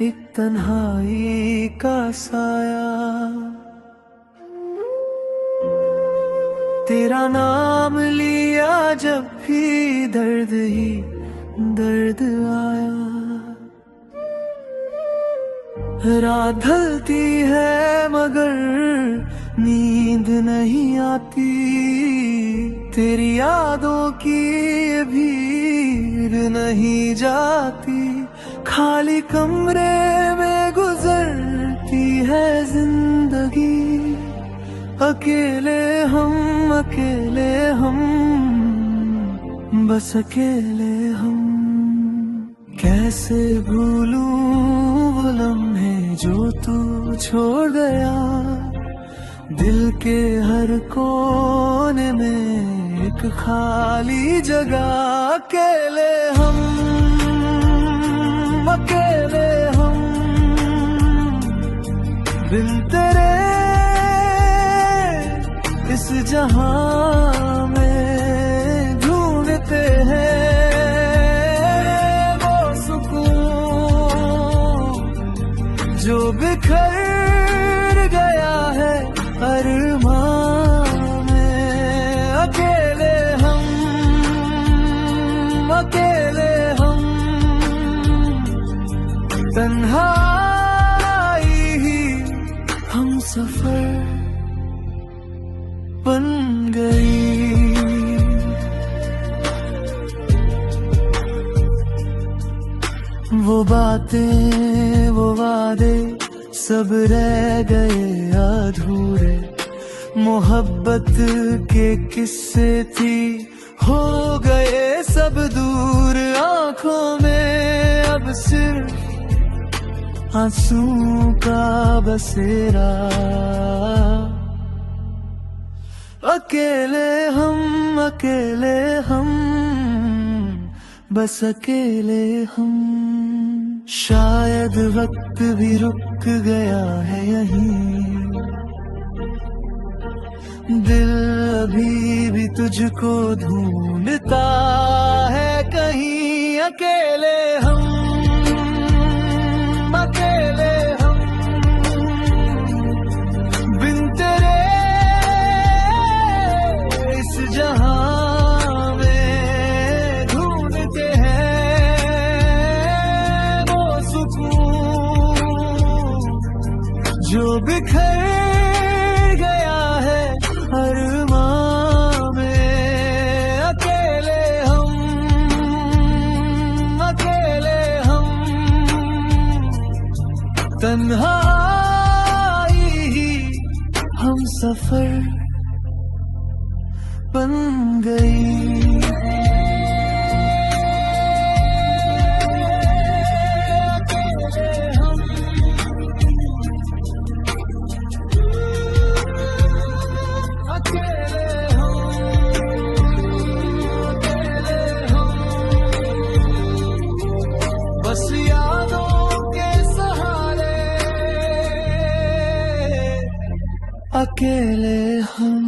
एक तन्हाई का साया। तेरा नाम लिया जब भी दर्द ही दर्द आया। रात ढलती है मगर नींद नहीं आती। तेरी यादों की ये भीड़ नहीं जाती। खाली कमरे में गुजरती है जिंदगी। अकेले हम बस अकेले हम। कैसे भूलूं वो लम्हे जो तू छोड़ गया। दिल के हर कोने में एक खाली जगह। अकेले हम बिन तेरे इस जहां में ढूंढते हैं वो सुकून जो बिखर गया है अरमां में। अकेले हम तन्हाई ही हम सफर बन गई। वो बातें वो वादे सब रह गए अधूरे। मोहब्बत के किस्से थी हो गए सब दूर। आंखों में अब सिर्फ आंसू का बसेरा। अकेले हम बस अकेले हम। शायद वक्त भी रुक गया है यहीं। दिल अभी भी तुझको ढूंढता है कहीं। अकेले हम बिन तेरे इस जहां में ढूंढते हैं वो सुकून जो बिखर गया है अरमां में। अकेले हम तन्हाई ही हम सफर बन गई। बस यादों के सहारे अकेले हम।